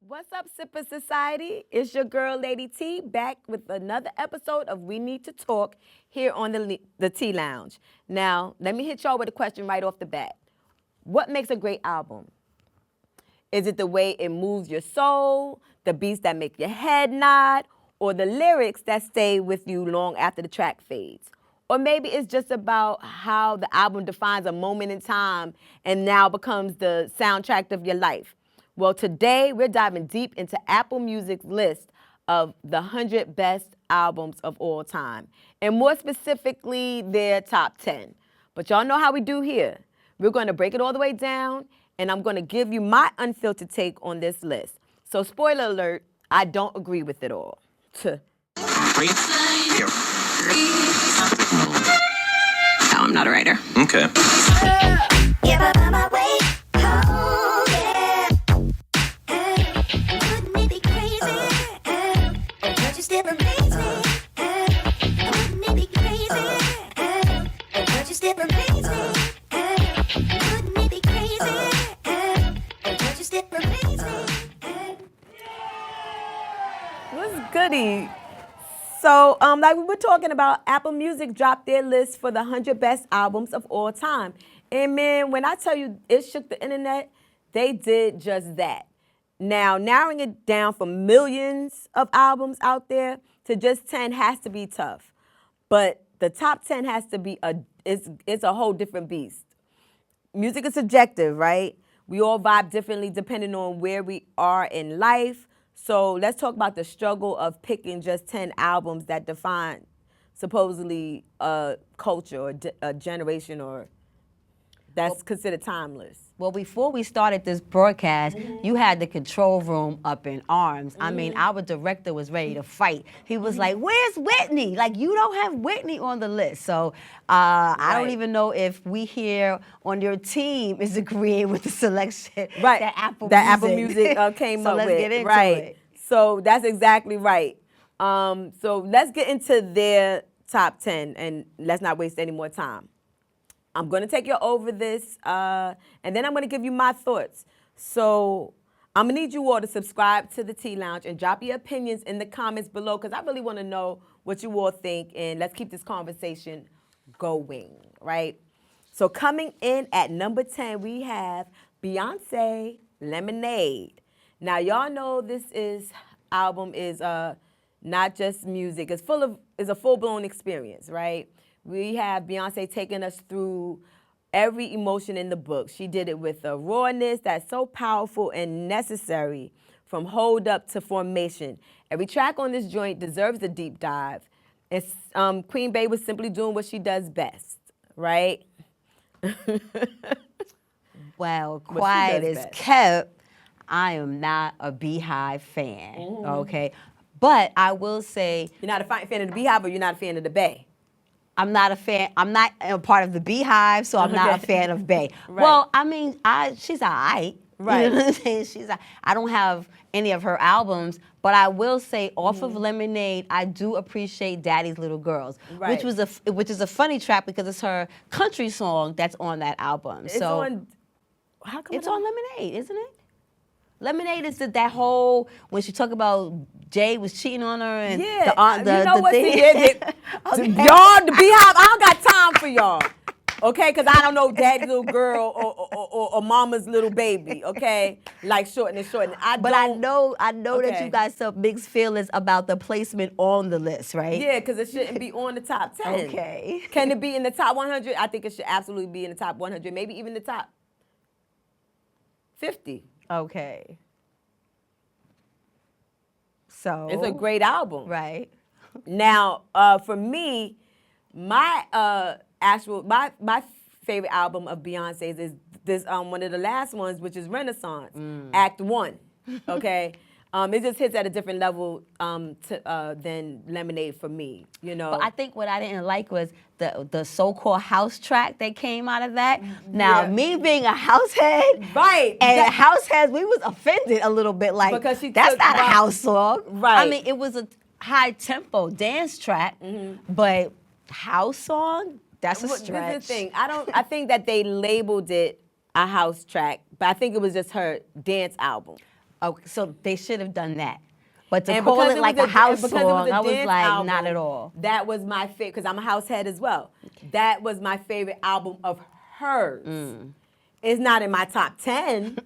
What's up, Sipper Society? It's your girl, Lady T, back with another episode of We Need to Talk here on the T Lounge. Now, let me hit y'all with a question right off the bat. What makes a great album? Is it the way it moves your soul, the beats that make your head nod, or the lyrics that stay with you long after the track fades? Or maybe it's just about how the album defines a moment in time and now becomes the soundtrack of your life. Well, today we're diving deep into Apple Music's list of the 100 best albums of all time, and more specifically, their top 10. But y'all know how we do here. We're going to break it all the way down, and I'm going to give you my unfiltered take on this list. So, spoiler alert, I don't agree with it all. No, I'm not a writer. Okay. What's goody? So, like we were talking about, Apple Music dropped their list for the 100 best albums of all time. And man, when I tell you it shook the internet, they did just that. Now, narrowing it down from millions of albums out there to just 10 has to be tough. But the top 10 has to be it's a whole different beast. Music is subjective, right? We all vibe differently depending on where we are in life. So let's talk about the struggle of picking just 10 albums that define supposedly a culture or a generation or that's considered timeless. Well, before we started this broadcast, you had the control room up in arms. I mean, our director was ready to fight. He was like, "Where's Whitney? Like, you don't have Whitney on the list." So I don't even know if we here on your team is agreeing with the selection that Apple Music came so up let's with. Get into right. it. So that's exactly right. So let's get into their top 10 and let's not waste any more time. I'm going to take you over this, and then I'm going to give you my thoughts. So I'm going to need you all to subscribe to the T Lounge and drop your opinions in the comments below because I really want to know what you all think, and let's keep this conversation going, right? So coming in at number 10, we have Beyonce, Lemonade. Now, y'all know this album is not just music. It's a full-blown experience, right? We have Beyonce taking us through every emotion in the book. She did it with a rawness that's so powerful and necessary, from Hold Up to Formation. Every track on this joint deserves a deep dive. And Queen Bey was simply doing what she does best, right? Well, quiet as kept, I am not a Beehive fan, okay? But I will say... You're not a fan of the Beehive, or you're not a fan of the Bey? I'm not a fan. I'm not a part of the Beehive, so I'm not a fan of Bey. Right. Well, I mean, she's all right. Right. You know what I'm saying? I don't have any of her albums, but I will say, off of Lemonade, I do appreciate Daddy's Little Girls, Right. which is a funny track because it's her country song that's on that album. It's on Lemonade, isn't it? Lemonade is that whole when she talked about Jay was cheating on her and you know the what? thing. Y'all, the Beehive, I don't got time for y'all. Okay, because I don't know Daddy's Little Girl or Mama's Little Baby. Okay, like shorten. But I know that you got some mixed feelings about the placement on the list, right? Yeah, because it shouldn't be on the top 10. Okay. Can it be in the top 100? I think it should absolutely be in the top 100, maybe even the top 50. Okay. So It's a great album. right. Now, for me, my my favorite album of Beyonce's is this one of the last ones, which is Renaissance, Act 1. Okay. It just hits at a different level than Lemonade for me, you know. But I think what I didn't like was the so-called house track that came out of that. Now, me being a house head, Right. and house heads, we was offended a little bit, like, Because she that's took not a right- house song. Right. I mean, it was a high-tempo dance track, but house song, that's a Well, stretch. This is the thing. I think that they labeled it a house track, but I think it was just her dance album. Oh, so they should have done that. But to And call because it like a house because it was song, a I was dance like, album, not at all. That was my favorite, because I'm a house head as well. That was my favorite album of hers. It's not in my top 10.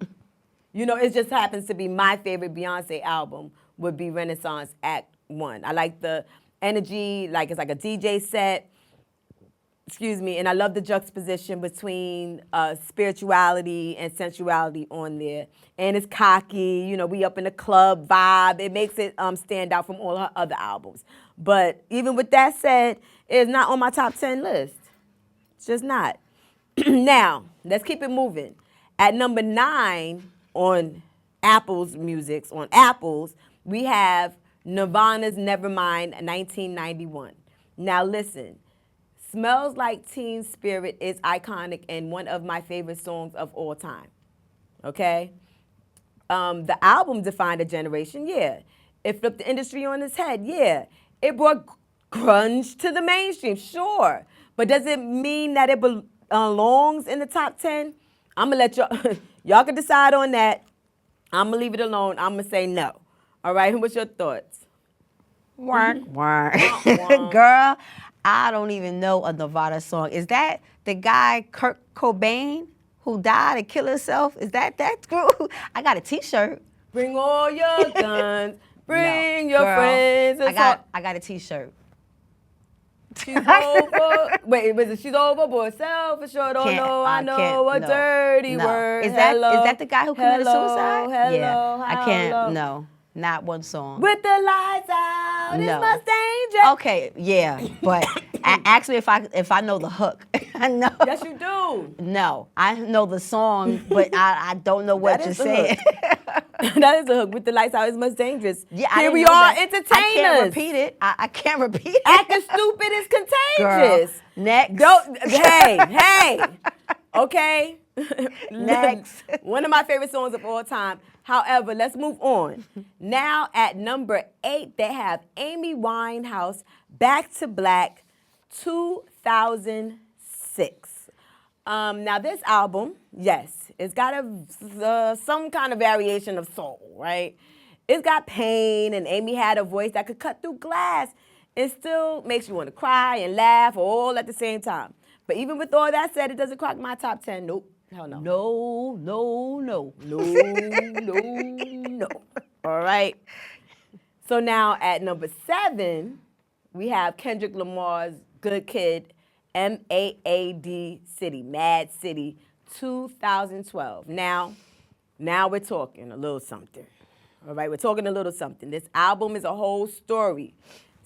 You know, it just happens to be my favorite Beyonce album would be Renaissance Act 1. I like the energy, like it's like a DJ set. Excuse me, and I love the juxtaposition between spirituality and sensuality on there. And it's cocky, you know, we up in the club vibe. It makes it stand out from all her other albums. But even with that said, it's not on my top 10 list. It's just not. Now, let's keep it moving. At number 9 on Apple's music, on Apple's, we have Nirvana's Nevermind 1991. Now listen. Smells Like Teen Spirit is iconic and one of my favorite songs of all time. Okay? The album defined a generation, yeah. It flipped the industry on its head, yeah. It brought grunge to the mainstream, sure. But does it mean that it belongs in the top 10? I'm going to let y'all, y'all can decide on that. I'm going to leave it alone. I'm going to say no. All right? What's your thoughts? Work. Girl, I don't even know a Nirvana song. Is that the guy Kurt Cobain who died and killed himself? Is that group? I got a T-shirt. Bring all your guns. Bring your Girl, friends. And I got a T-shirt. She's over. Wait, was it she's overboard? Selfish, sure don't know. I know a dirty word. Is that the guy who committed suicide? Hello, yeah. I can't. hello. No, not one song. With the lights out, it's No. much danger. Okay, yeah, but ask me if I know the hook. I know. Yes, you do. No, I know the song, but I don't know what That you're is the saying. That is the hook. With the lights out, it's much dangerous. Yeah, I Here didn't we know are, that. entertainers. I can't repeat it. I can't repeat it. Acting stupid is contagious. Girl, next. Hey. Okay. Next. One of my favorite songs of all time. However, let's move on. Now at number 8, they have Amy Winehouse, Back to Black, 2006. Now this album, yes, it's got some kind of variation of soul, right? It's got pain, and Amy had a voice that could cut through glass. It still makes you want to cry and laugh all at the same time. But even with all that said, it doesn't crack my top 10. Nope. Hell no. No. No. All right. So now at number 7, we have Kendrick Lamar's Good Kid, MAAD City, Mad City, 2012. Now we're talking a little something. All right, we're talking a little something. This album is a whole story.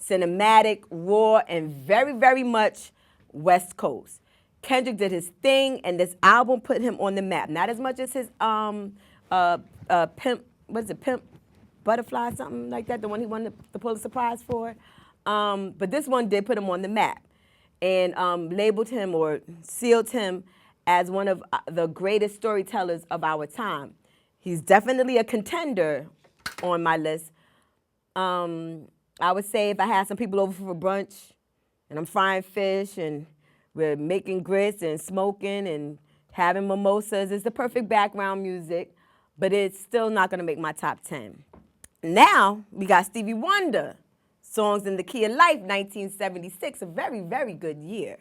Cinematic, raw, and very, very much West Coast. Kendrick did his thing, and this album put him on the map. Not as much as his Pimp, what is it, Pimp Butterfly, something like that, the one he won the Pulitzer Prize for. But this one did put him on the map and labeled him or sealed him as one of the greatest storytellers of our time. He's definitely a contender on my list. I would say if I had some people over for brunch and I'm frying fish and we're making grits and smoking and having mimosas, it's the perfect background music, but it's still not gonna make my top 10. Now, we got Stevie Wonder, Songs in the Key of Life, 1976, a very, very good year.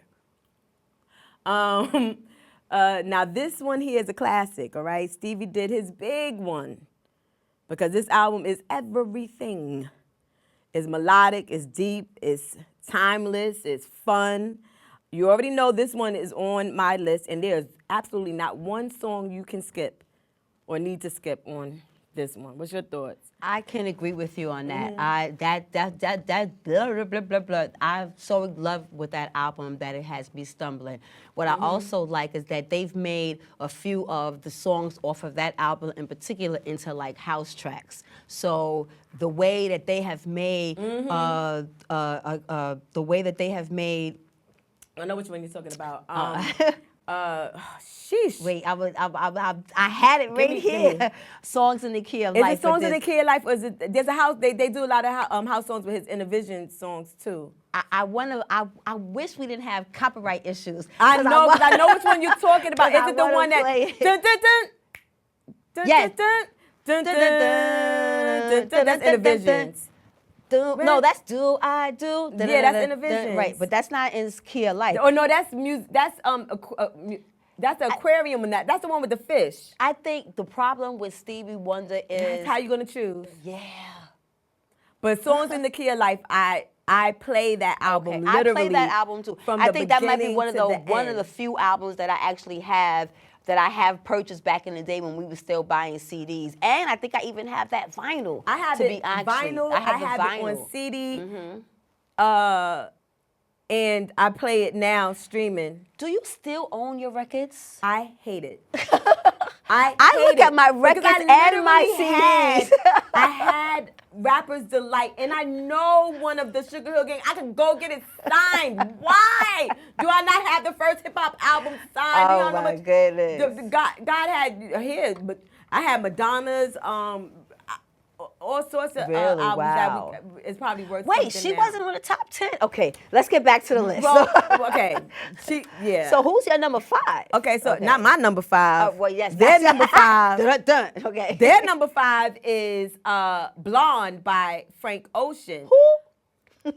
Now this one here is a classic, all right? Stevie did his big one because this album is everything. It's melodic, it's deep, it's timeless, it's fun. You already know this one is on my list, and there's absolutely not one song you can skip or need to skip on this one. What's your thoughts? I can agree with you on that. Blah, blah, blah, blah. I so love with that album that it has me stumbling. What I also like is that they've made a few of the songs off of that album in particular into like house tracks. So the way that they have made, the way that they have made. I know which one you're talking about. Sheesh. Wait, I had it right here. Songs in the Key of Life. Is it Songs in the Key of Life, or is it? There's a house. They do a lot of house songs with his Innovision songs too. I wish we didn't have copyright issues. I know, because I know which one you're talking about. Is it the one that? Yes. Dun, dun, dun, dun, that's Innovisions. No, that's Do I Do. Yeah, that's Innovisions. Right, but that's not in Key of Life. Oh no, that's music. That's the aquarium and that's the one with the fish. I think the problem with Stevie Wonder is That's how you gonna choose. yeah. But songs in the Key of Life, I play that album Okay, literally. I play that album too. From I the think that might be beginning one of to the one of end. the few albums that I actually have that I have purchased back in the day when we were still buying CDs, and I think I even have that vinyl. I have to it be honest. vinyl. I have, it the vinyl. on CD. And I play it now streaming. Do you still own your records? I hate it. I look hate at my it records because I and my literally CDs. I had Rapper's Delight, and I know one of the Sugar Hill Gang. I could go get it signed. Why do I not have the first hip hop album signed? Oh, You know how my much- goodness. God had his, but I had Madonna's. All sorts of Really? albums Wow. that it's probably worth. Wait, something she now. wasn't on the top 10. Okay, let's get back to the list. Well, okay, yeah. So who's your number 5? Okay, so not my number 5. Well, yes, their that's- number 5. Dun, dun. Okay. Their number 5 is "Blonde" by Frank Ocean. Who?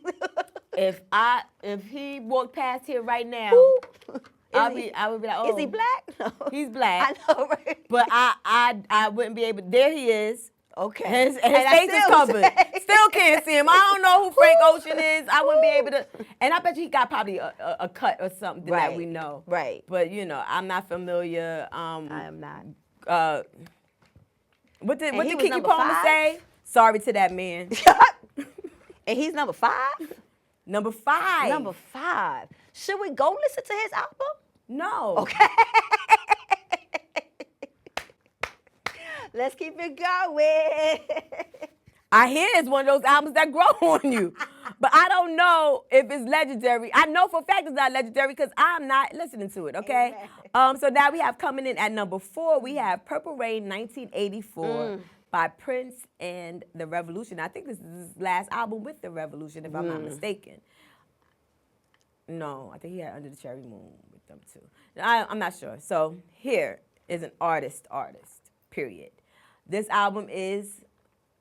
If he walked past here right now, Who? I would be like, oh, Is he black? No. He's black. I know, right? But I wouldn't be able. There he is. Okay. His And I face is still covered. say- Still can't see him. I don't know who Frank Ocean is. I wouldn't be able to. And I bet you he got probably a cut or something that Right. we know. Right. But I'm not familiar. I am not. What did he was Kiki number Palmer 5? say? Sorry to that man. And he's number 5? Number 5. Number 5. Should we go listen to his album? No. Okay. Let's keep it going. I hear it's one of those albums that grow on you. But I don't know if it's legendary. I know for a fact it's not legendary because I'm not listening to it, okay? So now we have coming in at number 4, we have Purple Rain 1984 by Prince and The Revolution. I think this is his last album with The Revolution, if I'm not mistaken. No, I think he had Under the Cherry Moon with them too. I'm not sure. So here is an artist, period. This album is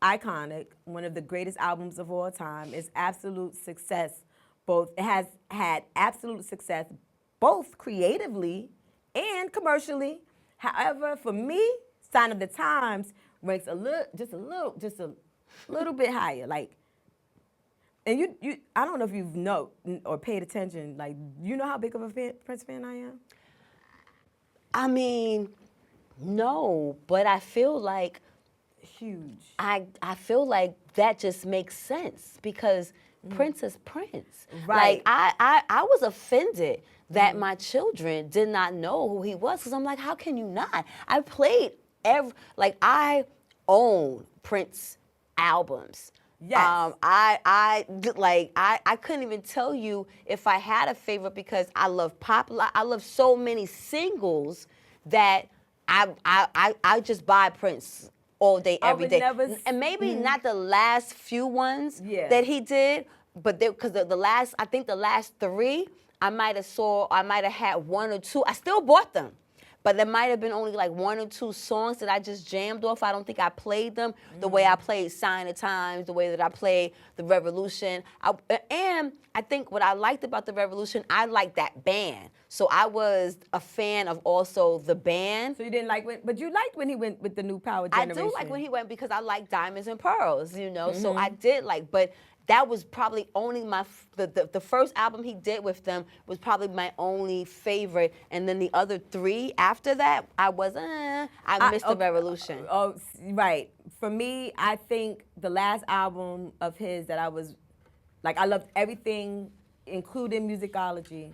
iconic, one of the greatest albums of all time. It's absolute success. It has had absolute success both creatively and commercially. However, for me, Sign of the Times ranks just a little bit higher. Like, and you I don't know if you've or paid attention. Like, you know how big of a Prince fan I am? I mean, no, but I feel like Huge. I feel like that just makes sense because Prince is Prince. Right. Like I was offended that my children did not know who he was because I'm like, how can you not? I played I own Prince albums. Yes. I couldn't even tell you if I had a favorite because I love pop. I love so many singles that I just buy Prince all day, I every would day. never And maybe not the last few ones Yeah. that he did, but because the last 3, I might have had 1 or 2. I still bought them. But there might have been only like 1 or 2 songs that I just jammed off. I don't think I played them the way I played Sign of Times, the way that I played The Revolution. And I think what I liked about The Revolution, I liked that band. So I was a fan of also the band. So you didn't like but you liked when he went with the new Power I Generation. do like when he went because I like Diamonds and Pearls, So I did like, but that was probably only the first album he did with them was probably my only favorite, and then the other 3 after that, I missed The Revolution. Oh, right. For me, I think the last album of his that I was, I loved everything, including Musicology.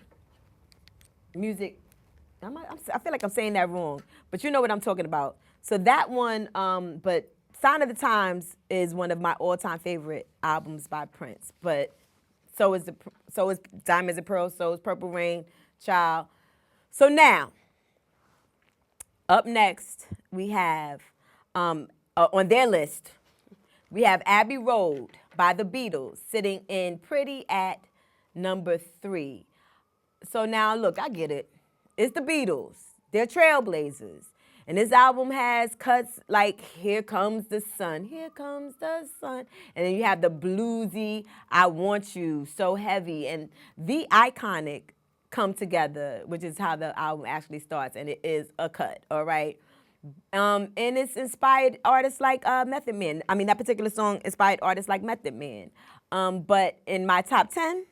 I feel like I'm saying that wrong, but you know what I'm talking about. So that one, but Sign of the Times is one of my all-time favorite albums by Prince. But so is Diamonds and Pearls, so is Purple Rain, Child. So now, up next, we have, on their list, we have Abbey Road by the Beatles sitting in pretty at number 3. So now, look, I get it. It's the Beatles. They're trailblazers. And this album has cuts like Here Comes the Sun, Here Comes the Sun. And then you have the bluesy I Want You, So Heavy, and the iconic Come Together, which is how the album actually starts, and it is a cut, all right? And it's inspired artists like Method Man. I mean, that particular song inspired artists like Method Man. But in my top 10,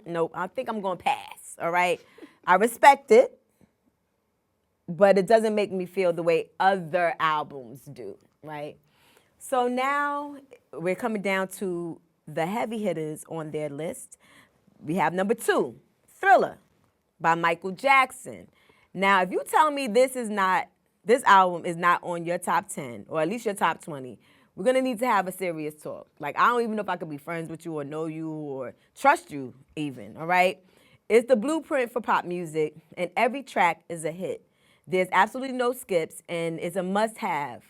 nope, I think I'm going to pass, all right? I respect it, but it doesn't make me feel the way other albums do, right? So now we're coming down to the heavy hitters on their list. We have number 2, Thriller by Michael Jackson. Now, if you tell me this album is not on your top 10, or at least your top 20, we're gonna need to have a serious talk. Like, I don't even know if I could be friends with you or know you or trust you even, all right? It's the blueprint for pop music, and every track is a hit. There's absolutely no skips, and it's a must-have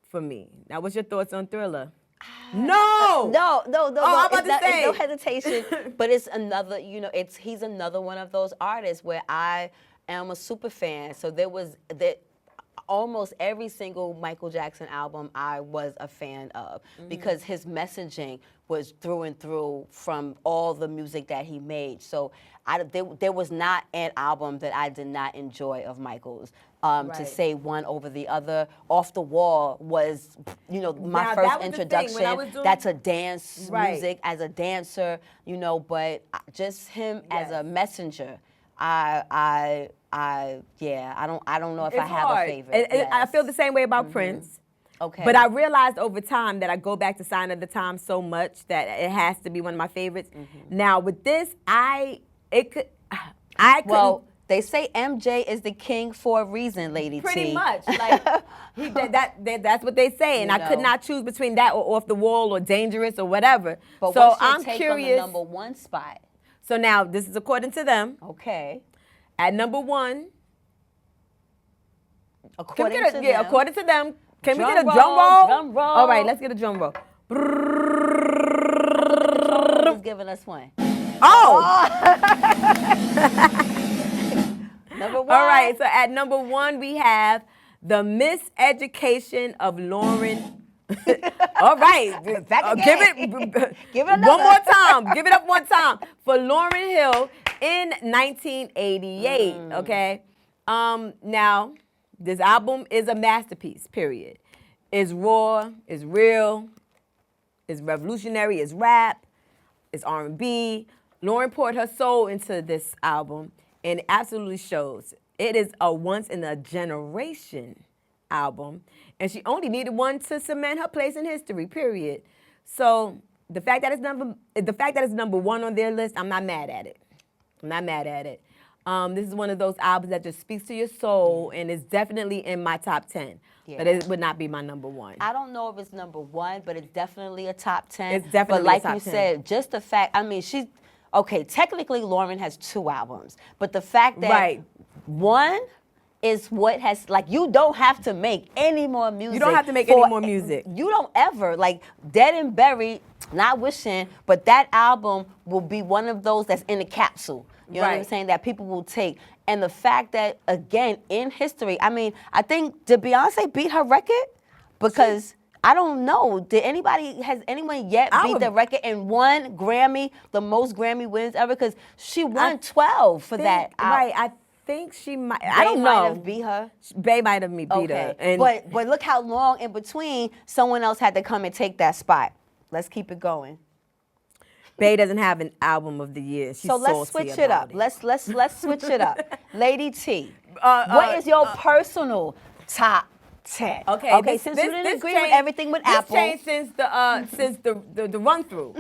for me. Now, what's your thoughts on Thriller? No! No. I'm about to say. It's no hesitation. But it's another, he's another one of those artists where I am a super fan. So almost every single Michael Jackson album I was a fan of because his messaging was through and through from all the music that he made. So there was not an album that I did not enjoy of Michael's. To say one over the other, Off the Wall was, my Now, first that was the thing. When I introduction. was doing- That's a dance Right. music as a dancer, but just him as a Yes. messenger. I don't know if I It's have hard. a favorite. I Yes. feel the same way about Prince. Okay. But I realized over time that I go back to Sign of the Times so much that it has to be one of my favorites. Now with this, I couldn't. Well, they say MJ is the king for a reason, Lady Pretty T. much, like that's what they say, and I could not choose between that or Off the Wall or Dangerous or whatever. But so what's your I'm take curious. on the number 1 spot? So now this is according to them. Okay. At number 1, According to them. according to them. Can we Drum get a roll, drum roll? drum roll. All right, let's get a drum roll. Who's giving us one? Oh! Number 1. All right, so at number 1 we have The Miseducation of Lauren. All right, Back again. Give it one another. more time. Give it up one time for Lauryn Hill in 1988. Okay. Now this album is a masterpiece. Period. It's raw. It's real. It's revolutionary. It's rap. It's R&B. Lauren poured her soul into this album, and it absolutely shows. It is a once-in-a-generation album, and she only needed one to cement her place in history, period. So the fact that it's number 1 on their list, I'm not mad at it. I'm not mad at it. This is one of those albums that just speaks to your soul, and it's definitely in my top 10. But Yeah. it would not be my number 1. I don't know if it's number 1, but it's definitely a top 10. It's definitely But like a top you 10. said, just the fact, technically Lauren has 2 albums, but the fact that Right. 1 is what has, you don't have to make any more music. You don't have to make any more music. You don't ever, Dead and Buried, not wishing, but that album will be one of those that's in a capsule. You know what I'm Right. saying? That people will take. And the fact that, again, in history, I think, did Beyonce beat her record? Because I don't know. Has anyone yet beat the record and won Grammy, the most Grammy wins ever? Because she won 12 for that. Right. I think she might. I Bey don't might know. have beat her. Bey might have beat her. And But look how long in between someone else had to come and take that spot. Let's keep it going. Bey doesn't have an album of the year. She's So let's salty switch it about up. Let's switch it up. Lady T, Uh, what is your personal top 10? Okay. Since you didn't agree with changed- everything with Apple. This changed since the run through.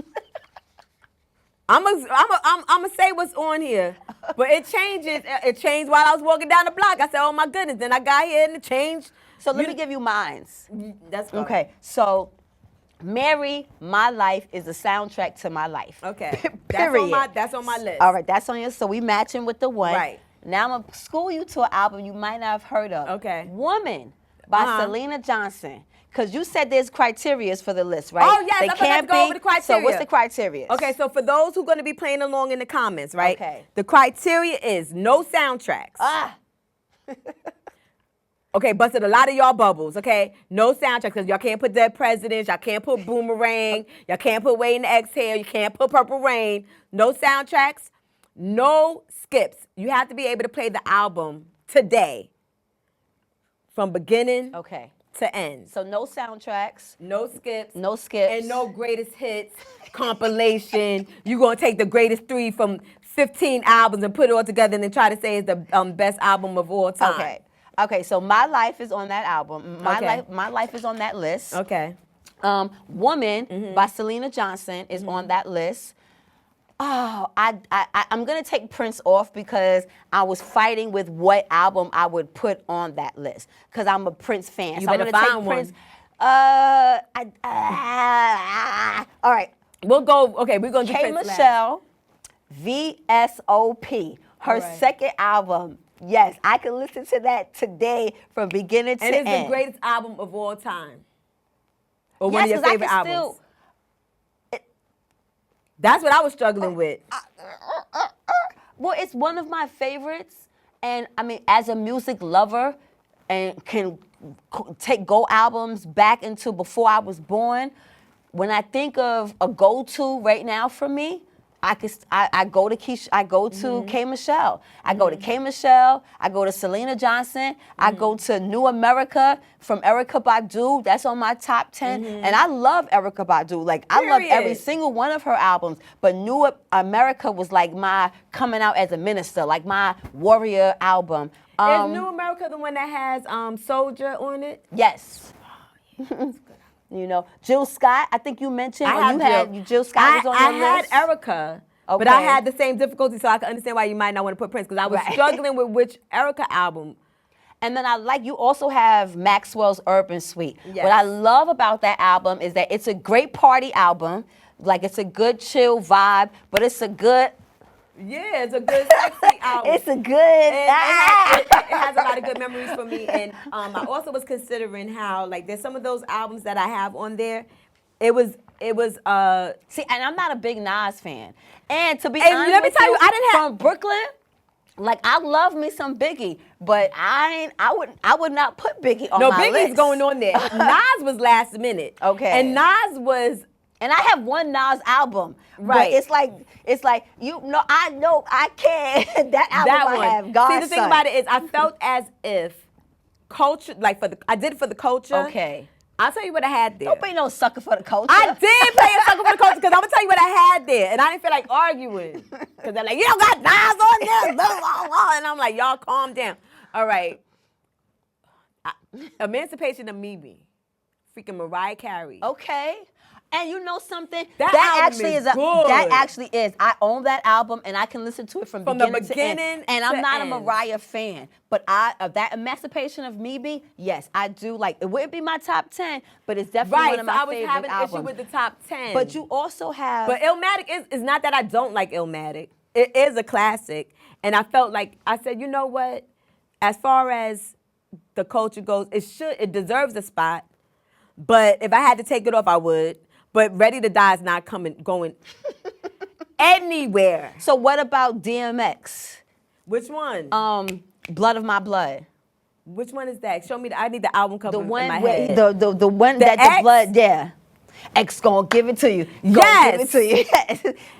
I'm gonna say what's on here, but it changes. It changed while I was walking down the block. I said, "Oh my goodness!" Then I got here and it changed. So let me give you mines. That's Okay, so Mary, My Life is the soundtrack to my life. Okay. Period. That's on my list. All right, that's on your. So we matching with the 1. Right. Now I'm gonna school you to an album you might not have heard of. Okay. Woman by Uh-huh. Selena Johnson. Because you said there's criterias for the list, right? Oh, yes, They I forgot can't to go over the criteria. So what's the criteria? Okay, so for those who are going to be playing along in the comments, right? Okay. The criteria is no soundtracks. Ah, Okay, busted a lot of y'all bubbles, okay? No soundtrack, because y'all can't put Dead Presidents, y'all can't put Boomerang, y'all can't put Waiting to Exhale, you can't put Purple Rain. No soundtracks, no skips. You have to be able to play the album today from beginning Okay. to end. So no soundtracks, No skips. no skips. And no greatest hits compilation. You're going to take the greatest 3 from 15 albums and put it all together and then try to say it's the best album of all time. Okay. Okay, so My Life is on that album. Okay. My Life is on that list. Okay. Woman by Selena Johnson is on that list. Oh, I'm gonna take Prince off because I was fighting with what album I would put on that list because I'm a Prince fan. You so I'm better gonna find take one. Prince. All right. We'll go, okay, we're going to do K. Prince last. Michelle, VSOP, her All right. second album. Yes, I can listen to that today from beginning to And it's end. the greatest album of all time. Or Yes, one of your 'cause I favorite can albums. still- That's what I was struggling with. Well, it's one of my favorites, and I mean, as a music lover, and can take Go albums back into before I was born. When I think of a go-to right now for me, I go to K. Michelle. I go to K. Michelle. I go to Selena Johnson. I go to New America from Erykah Badu. That's on my top 10. And I love Erykah Badu. Like I love every Period. single one of her albums. But New America was like my coming out as a minister, like my warrior album. Is New America the one that has Soldier on it? Yes. You know, Jill Scott, I think you mentioned, Jill Scott was on I your had list. Erica, but I Okay. had the same difficulty, so I can understand why you might not want to put Prince, because I was Right. struggling with which Erica album. And then you also have Maxwell's Urban Suite. Yes. What I love about that album is that it's a great party album. Like it's a good chill vibe, but it's a good, Yeah, it's a good sexy album. it's a good, And it has a lot of good memories for me. And I also was considering how, like, there's some of those albums that I have on there. It was See, and I'm not a big Nas fan. And to be And honest let me with tell you, I didn't have- from Brooklyn, like I love me some Biggie, but I would not put Biggie on no, my Biggie's list. going on there. Nas was last minute. Okay. And Nas was And I have one Nas album. Right. But it's like I know I can't. That album that I one. have. God's See, the thing Son. about it is, I felt as if culture, like I did it for the culture. Okay. I'll tell you what I had there. Don't be no sucker for the culture. I did play a sucker for the culture because I'm gonna tell you what I had there, and I didn't feel like arguing because they're like, you don't got Nas on there, blah, blah, blah. And I'm like, y'all calm down. All right. Emancipation of Mimi, freaking Mariah Carey. Okay. And you know something? That album actually is that good. actually is. I own that album and I can listen to it from From the beginning to beginning end. And I'm to not end. a Mariah fan, but of that Emancipation of Mimi, yes, I do like. It wouldn't be my top 10, but it's definitely Right, one of so my I was favorite having an albums. issue with the top 10. But you also have. But Illmatic is not that I don't like Illmatic. It is a classic. And I felt like, I said, you know what? As far as the culture goes, it deserves a spot. But if I had to take it off, I would. But Ready to Die is not going anywhere. So what about DMX? Which one? Blood of My Blood. Which one is that? Show me. I need the album cover The in one my where head. the one The that the X? blood, yeah. X gonna give it to you. Gonna Yes. give it to you.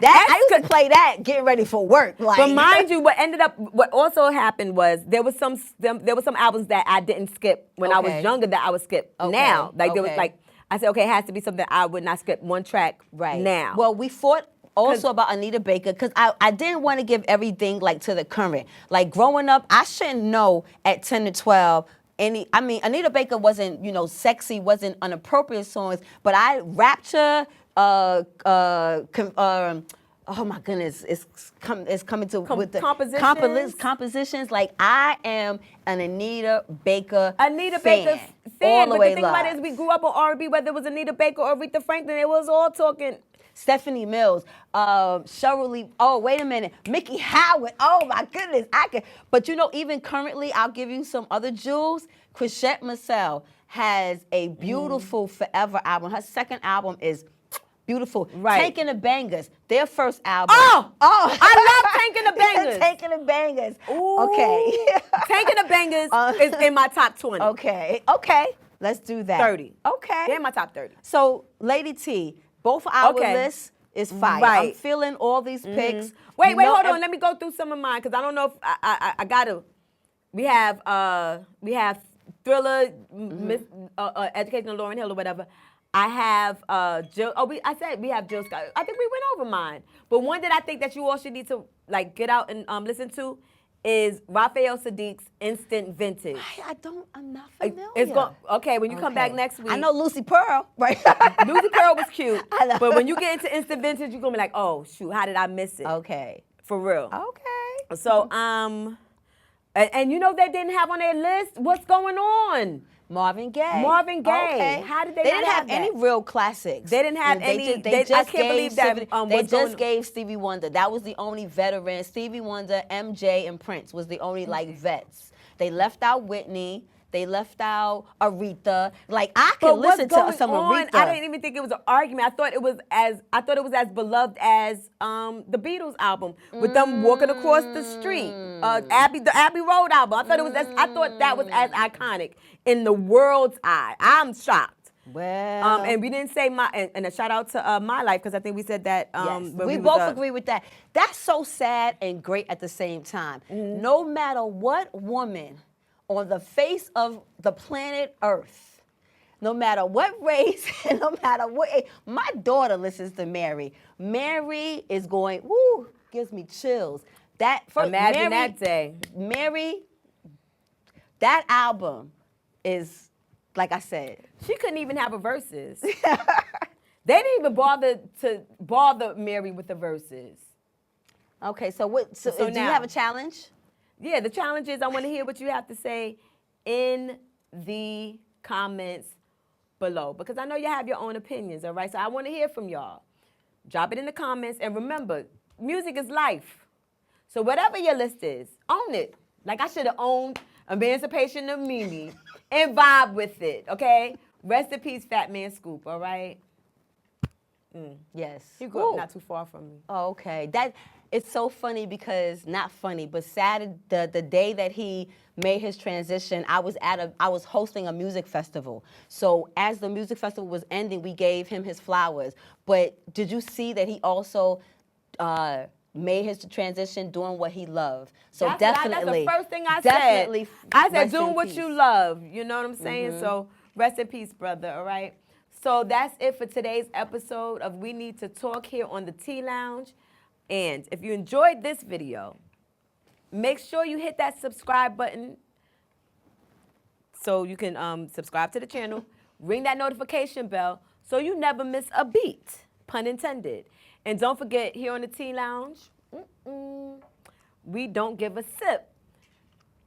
I used to play that getting ready for work. Like, But mind you, what also happened was there was some albums that I didn't skip when I was Okay. younger that I would skip Okay, now. Like there was okay. like, I said, okay, it has to be something I would not skip one track right now. Well, we fought also about Anita Baker because I didn't want to give everything like to the current. Like growing up, I shouldn't know at 10 to 12. Anita Baker wasn't, sexy, wasn't inappropriate songs, but Rapture, oh my goodness, it's coming to with the compositions. Like I am an Anita Baker Baker fan. all the But way the thing about it live. is we grew up on R&B, whether it was Anita Baker or Aretha Franklin, it was all talking. Stephanie Mills, Cheryl Lee. Oh, wait a minute, Mickey Howard. Oh my goodness, But even currently, I'll give you some other jewels. Chrisette Marcel has a beautiful Forever album. Her second album is beautiful. Right. Taking the Bangers, their first album. Oh, I love Taking the Bangers. Taking the Bangers. Ooh. Okay. Taking the Bangers is in my top 20. Okay. Let's do that. 30. Okay. They're in my top 30. So, Lady T, both of our Okay. lists is fire. Right. I'm feeling all these picks. Wait, You know, hold on. Let me go through some of mine because I don't know if I gotta. We have Thriller, Miss Educational Lauryn Hill or whatever. I have Jill. I said we have Jill Scott. I think we went over mine, but one that I think that you all should need to like get out and listen to is Raphael Sadiq's Instant Vintage. I'm not familiar. It's okay when you come back next week. I know Lucy Pearl, right? Lucy Pearl was cute, I know. but when you get into Instant Vintage, you're gonna be like, oh shoot, how did I miss it? Okay. For real. Okay. So and you know they didn't have on their list. What's going on? Marvin Gaye. Marvin Gaye. Okay. How did they didn't not have have any that? real classics. They didn't have And any- They I just can't believe that, They what's going just gave Stevie Wonder. That was the only veteran. Stevie Wonder, MJ, and Prince was the only like vets. They left out Whitney. They left out Aretha. Like I But can listen what's going to some on? Aretha. I didn't even think it was an argument. I thought it was as beloved as the Beatles album with them walking across the street. The Abbey Road album. I thought that was as iconic in the world's eye. I'm shocked. Well, And we didn't say and a shout out to My Life because I think we said that. yes, when we was, both agree with that. That's so sad and great at the same time. Mm-hmm. No matter what woman on the face of the planet Earth, no matter what race, and no matter what age, my daughter listens to Mary. Mary is going, woo, gives me chills. Imagine that day. Mary, that album is, like I said, She couldn't even have a verses. They didn't even bother Mary with the verses. okay, so what, so do you now- have a challenge? Yeah, the challenge is I want to hear what you have to say in the comments below because I know you have your own opinions, all right? So I want to hear from y'all. Drop it in the comments and remember, music is life. So whatever your list is, own it. Like I should have owned Emancipation of Mimi and vibe with it, okay? Rest in peace, Fat Man Scoop, all right? Yes. He grew up Ooh. not too far from me. Oh, okay. It's so funny because not funny, but sad. The day that he made his transition, I was hosting a music festival. So as the music festival was ending, we gave him his flowers. But did you see that he also made his transition doing what he loved? So That's definitely, the first thing I definitely said. I said rest doing in what peace. you love. You know what I'm saying? So rest in peace, brother. All right. So that's it for today's episode of We Need to Talk here on the Tea Lounge. And if you enjoyed this video, make sure you hit that subscribe button so you can subscribe to the channel. Ring that notification bell so you never miss a beat, pun intended. And don't forget, here on the Tea Lounge, we don't give a sip.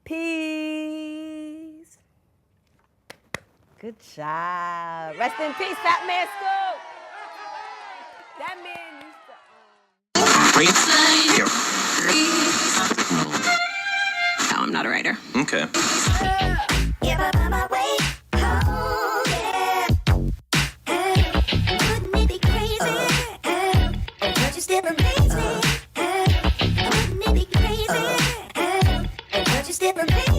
Peace. Good job. Rest in peace, Fat Man Scoop. That man used to. No, I'm not a writer. Okay. Yeah, but on my way home, yeah. Wouldn't it be crazy? But you still amaze me. Wouldn't it be crazy? But you still amaze me.